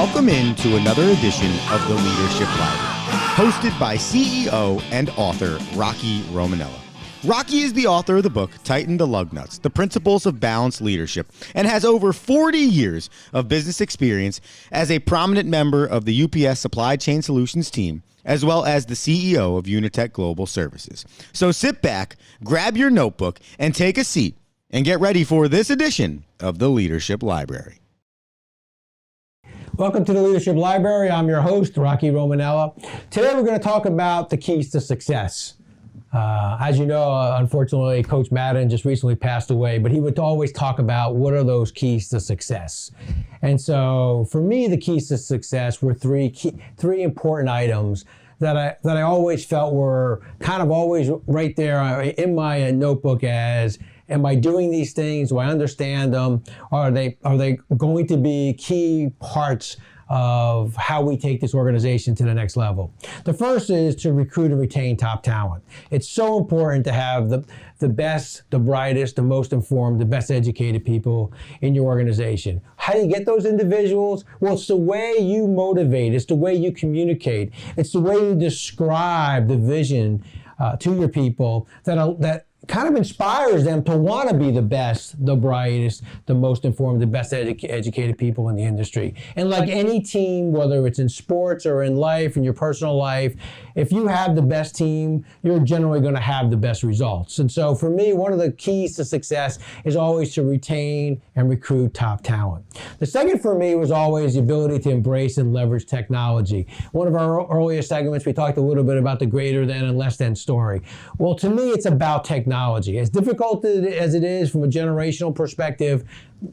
Welcome into another edition of the Leadership Library, hosted by CEO and author Rocky Romanella. Rocky is the author of the book Tighten the Lug Nuts, The Principles of Balanced Leadership, and has over 40 years of business experience as a prominent member of the UPS Supply Chain Solutions team, as well as the CEO of Unitech Global Services. So sit back, grab your notebook, and take a seat, and get ready for this edition of the Leadership Library. Welcome to the Leadership Library. I'm your host, Rocky Romanella. Today we're going to talk about the keys to success. As you know, unfortunately, Coach Madden just recently passed away, but he would always talk about what are those keys to success. And so for me, the keys to success were three important items that I always felt were kind of always right there in my notebook as, am I doing these things? Do I understand them? Are they going to be key parts of how we take this organization to the next level? The first is to recruit and retain top talent. It's so important to have the best, the brightest, the most informed, the best educated people in your organization. How do you get those individuals? Well, it's the way you motivate. It's the way you communicate. It's the way you describe the vision to your people that kind of inspires them to want to be the best, the brightest, the most informed, the best educated people in the industry. And like any team, whether it's in sports or in life, in your personal life, if you have the best team, you're generally going to have the best results. And so for me, one of the keys to success is always to retain and recruit top talent. The second for me was always the ability to embrace and leverage technology. One of our earlier segments, we talked a little bit about the greater than and less than story. Well, to me, it's about technology. As difficult as it is from a generational perspective,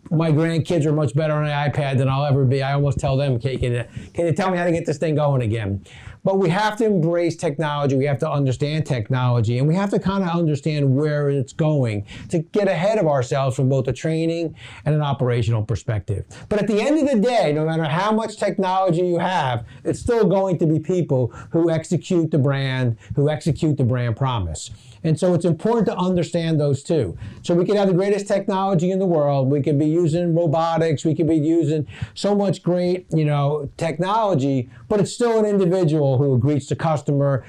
my grandkids are much better on an iPad than I'll ever be. I almost tell them, can you tell me how to get this thing going again? But we have to embrace technology. We have to understand technology, and we have to kind of understand where it's going to get ahead of ourselves from both a training and an operational perspective. But at the end of the day, no matter how much technology you have, it's still going to be people who execute the brand, who execute the brand promise. And so it's important to understand those two. So we can have the greatest technology in the world. We can be using robotics. We can be using so much great, technology, but it's still an individual who greets the customer,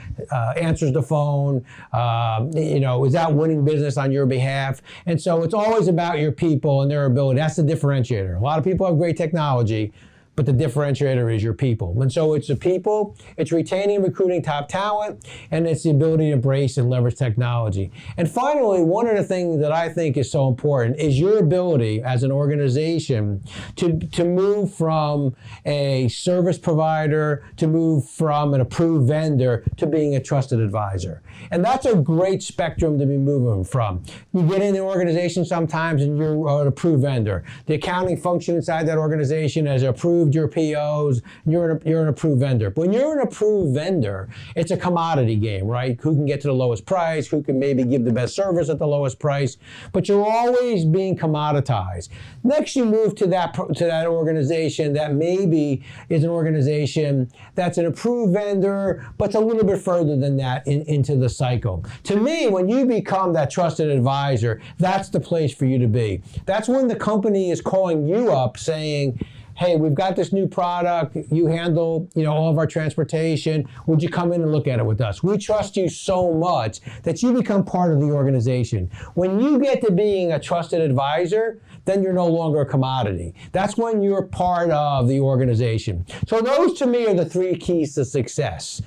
answers the phone, is out winning business on your behalf. And so it's always about your people and their ability. That's the differentiator. A lot of people have great technology, but the differentiator is your people. And so it's the people, it's retaining and recruiting top talent, and it's the ability to embrace and leverage technology. And finally, one of the things that I think is so important is your ability as an organization to move from a service provider, to move from an approved vendor to being a trusted advisor. And that's a great spectrum to be moving from. You get in the organization sometimes and you're an approved vendor. The accounting function inside that organization has approved your POs, you're an approved vendor. But when you're an approved vendor, it's a commodity game, right? Who can get to the lowest price, who can maybe give the best service at the lowest price, but you're always being commoditized. Next, you move to that organization that maybe is an organization that's an approved vendor, but it's a little bit further than that into the cycle. To me, when you become that trusted advisor, that's the place for you to be. That's when the company is calling you up saying, hey, we've got this new product. You handle, all of our transportation. Would you come in and look at it with us? We trust you so much that you become part of the organization. When you get to being a trusted advisor, then you're no longer a commodity. That's when you're part of the organization. So those to me are the three keys to success.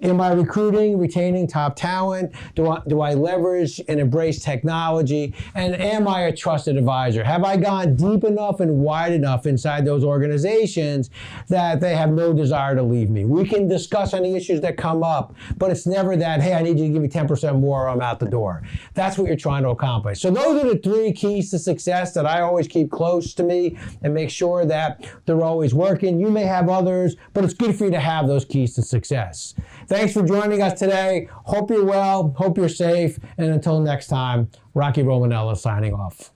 Am I recruiting, retaining top talent? Do I leverage and embrace technology? And am I a trusted advisor? Have I gone deep enough and wide enough inside those organizations that they have no desire to leave me? We can discuss any issues that come up, but it's never that, hey, I need you to give me 10% more or I'm out the door. That's what you're trying to accomplish. So those are the three keys to success that I always keep close to me and make sure that they're always working. You may have others, but it's good for you to have those keys to success. Thanks for joining us today. Hope you're well, hope you're safe, and until next time, Rocky Romanella signing off.